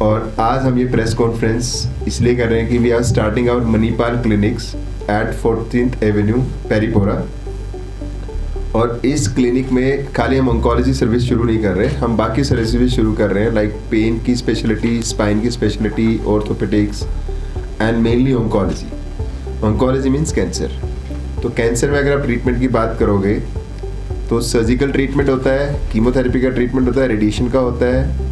और आज हम ये प्रेस कॉन्फ्रेंस इसलिए कर रहे हैं कि we are starting our Manipal clinics at 14th avenue Peripora. और इस क्लिनिक में खाली हम ऑन्कोलॉजी सर्विस शुरू नहीं कर रहे, हम बाकी सर्विस भी शुरू कर रहे हैं, लाइक पेन की स्पेशलिटी, स्पाइन की speciality, orthopaedics and mainly oncology. Oncology means cancer. तो कैंसर में अगर आप ट्रीटमेंट की बात करोगे तो सर्जिकल ट्रीटमेंट होता है, कीमोथेरेपी का ट्रीटमेंट होता है, रेडिएशन का होता है।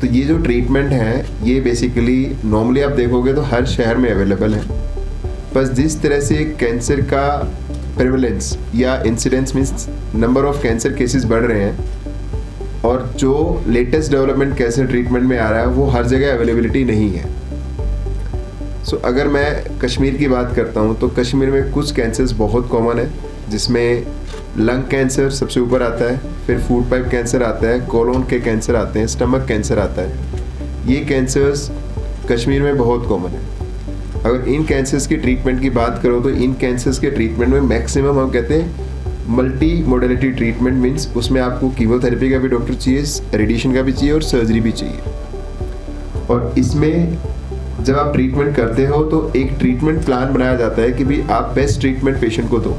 तो ये जो ट्रीटमेंट है ये बेसिकली नॉर्मली आप देखोगे तो हर शहर में अवेलेबल है। बस जिस तरह से कैंसर का प्रेवलेंस या incidence means number of cancer cases बढ़ रहे हैं और जो लेटेस्ट डेवलपमेंट कैंसर ट्रीटमेंट में आ रहा है वो हर जगह अवेलेबिलिटी नहीं है। सो अगर मैं कश्मीर की बात करता हूँ तो कश्मीर में कुछ कैंसर्स बहुत कॉमन है, जिसमें लंग कैंसर सबसे ऊपर आता है, फिर फूड पाइप कैंसर आता है, कोलोन के कैंसर आते हैं, स्टमक कैंसर आता है। ये कैंसर्स कश्मीर में बहुत कॉमन है। अगर इन कैंसर्स की ट्रीटमेंट की बात करो तो इन कैंसर्स के ट्रीटमेंट में मैक्सिमम हम कहते हैं मल्टी मोडेलिटी ट्रीटमेंट, मीन्स उसमें आपको कीमोथेरेपी का भी डॉक्टर चाहिए, रेडिएशन का भी चाहिए और सर्जरी भी चाहिए। और इसमें जब आप ट्रीटमेंट करते हो तो एक ट्रीटमेंट प्लान बनाया जाता है कि भाई आप बेस्ट ट्रीटमेंट पेशेंट को दो।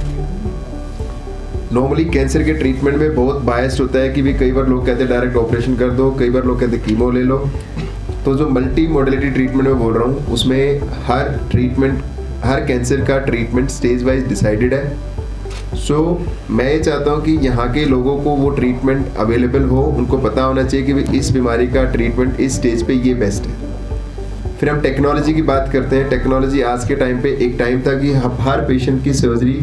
नॉर्मली कैंसर के ट्रीटमेंट में बहुत बायस्ड होता है कि भी कई बार लोग कहते हैं डायरेक्ट ऑपरेशन कर दो, कई बार लोग कहते हैं कीमो ले लो। तो जो मल्टी मोडेलिटी ट्रीटमेंट में बोल रहा हूँ उसमें हर कैंसर का ट्रीटमेंट स्टेज वाइज डिसाइडेड है। सो मैं ये चाहता हूँ कि यहाँ के लोगों को वो ट्रीटमेंट अवेलेबल हो, उनको पता होना चाहिए कि भाई इस बीमारी का ट्रीटमेंट इस स्टेज पे ये बेस्ट है। फिर हम टेक्नोलॉजी की बात करते हैं। टेक्नोलॉजी आज के टाइम पे, एक टाइम था कि हर पेशेंट की सर्जरी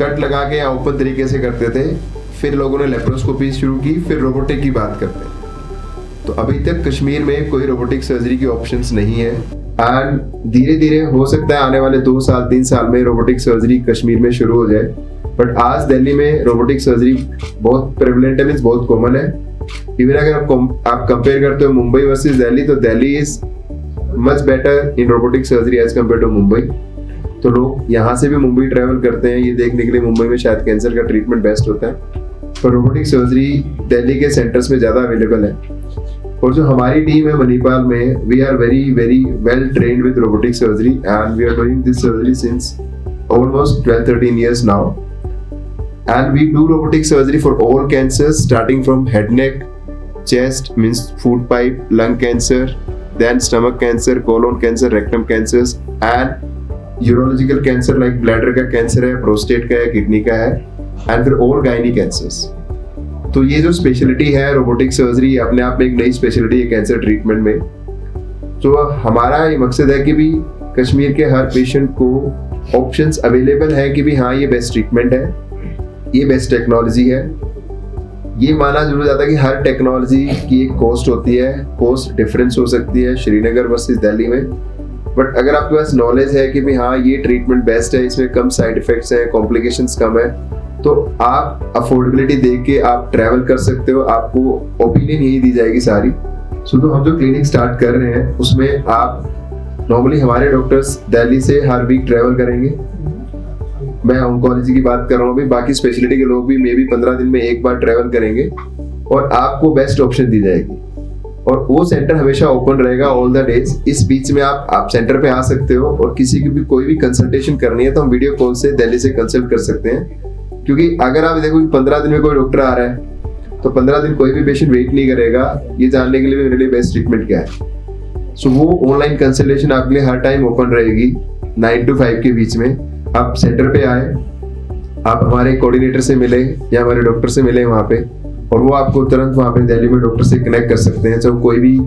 कट लगा के या ओपन तरीके से करते थे, फिर लोगों ने लेप्रोस्कोपी शुरू की, फिर रोबोटिक की बात करते हैं। तो अभी तक कश्मीर में कोई रोबोटिक सर्जरी की ऑप्शंस नहीं है एंड धीरे धीरे हो सकता है आने वाले 2 साल 3 साल में रोबोटिक सर्जरी कश्मीर में शुरू हो जाए। बट आज दिल्ली में रोबोटिक सर्जरी बहुत प्रेवलेंट है, मीन्स बहुत कॉमन है। इवन अगर आप कंपेयर करते हो मुंबई वर्सेस दिल्ली, तो Delhi is much better in robotic surgery as compare to Mumbai. तो लोग यहाँ से भी मुंबई ट्रैवल करते हैं ये देखने के लिए मुंबई में शायद कैंसर का ट्रीटमेंट बेस्ट होता है, पर रोबोटिक सर्जरी दिल्ली के सेंटर्स में ज़्यादा अवेलेबल है। और जो हमारी टीम है मणिपाल में, we are very very well trained with robotic surgery and we are doing this surgery since almost 12-13 years now, and we do robotic surgery for all cancers starting from head neck, chest means food pipe, lung cancer, then stomach cancer, colon cancer, rectum cancers and urological cancer like bladder का cancer है, prostate का है, kidney का है, and फिर all gynae cancers। तो ये जो स्पेशलिटी है रोबोटिक सर्जरी अपने आप में एक नई स्पेशलिटी है कैंसर ट्रीटमेंट में। तो हमारा ये मकसद है कि भी कश्मीर के हर पेशेंट को ऑप्शंस अवेलेबल है कि भी हाँ ये बेस्ट ट्रीटमेंट है, ये बेस्ट टेक्नोलॉजी है। ये माना जरूर जाता है कि हर टेक्नोलॉजी की एक कॉस्ट होती है, कॉस्ट डिफरेंस हो सकती है श्रीनगर वर्सेस दिल्ली में। बट अगर आपके पास नॉलेज है कि भी हाँ ये ट्रीटमेंट बेस्ट है, इसमें कम साइड इफेक्ट्स हैं, कॉम्प्लिकेशंस कम है, तो आप अफोर्डेबिलिटी देख के आप ट्रैवल कर सकते हो, आपको ओपिनियन यही दी जाएगी सारी। तो हम जो क्लिनिक स्टार्ट कर रहे हैं उसमें आप नॉर्मली हमारे डॉक्टर्स दिल्ली से हर वीक ट्रैवल करेंगे। मैं ऑन्कोलॉजी की बात कर रहा हूँ, अभी बाकी स्पेशलिटी के लोग भी मे बी 15 दिन में एक बार ट्रैवल करेंगे और आपको बेस्ट ऑप्शन दी जाएगी। और वो सेंटर हमेशा ओपन रहेगा ऑल द डेज। इस बीच में आप सेंटर पे आ सकते हो और किसी की भी कोई भी कंसल्टेशन करनी है तो हम वीडियो कॉल से दिल्ली से कंसल्ट कर सकते हैं। क्योंकि अगर आप देखो 15 दिन में कोई डॉक्टर आ रहा है तो 15 दिन कोई भी पेशेंट वेट नहीं करेगा ये जानने के लिए मेरे लिए बेस्ट ट्रीटमेंट क्या है। सो वो ऑनलाइन कंसल्टेशन आपके लिए हर टाइम ओपन रहेगी 9 to 5 के बीच में। आप सेंटर पे आए, आप हमारे कोऑर्डिनेटर से मिले या हमारे डॉक्टर से मिले वहाँ पे, और वो आपको तुरंत वहाँ पे दिल्ली में डॉक्टर से कनेक्ट कर सकते हैं। चाहे कोई भी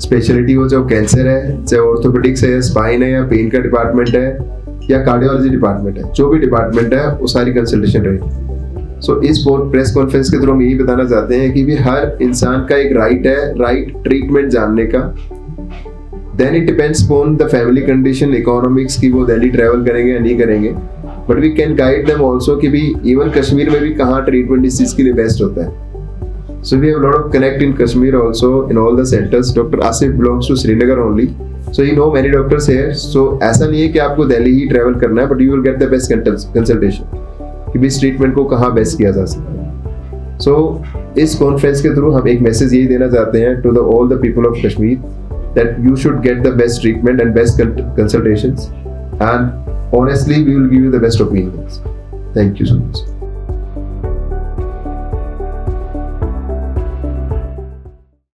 स्पेशलिटी हो, चाहे कैंसर है, चाहे ऑर्थोपेडिक्स है, स्पाइन है, या पेन का डिपार्टमेंट है, या कार्डियोलॉजी डिपार्टमेंट है, जो भी डिपार्टमेंट है वो सारी कंसल्टेशन रहेगी। सो इस प्रेस कॉन्फ्रेंस के थ्रू हम यही बताना चाहते हैं कि भी हर इंसान का एक राइट है राइट ट्रीटमेंट जानने का। Then it depends upon the family condition, economics की वो दिल्ली ट्रैवल करेंगे या नहीं करेंगे, but we can guide them also कि भी इवन कश्मीर में भी कहाँ ट्रीटमेंट इस चीज़ के लिए बेस्ट होता है। So we have a lot of connect in Kashmir also in all the centers. Dr. Asif belongs to Srinagar only, so you know many doctors here. So ऐसा नहीं है कि आपको दिल्ली ही ट्रैवल करना है, but you will get the best consultation कि भी इस ट्रीटमेंट को कहाँ बेस्ट किया जा सकता है। सो इस कॉन्फ्रेंस के थ्रू हम एक मैसेज यही देना चाहते हैं to the all the people of Kashmir that you should get the best treatment and best consultations, and honestly we will give you the best opinions. Thank you so much.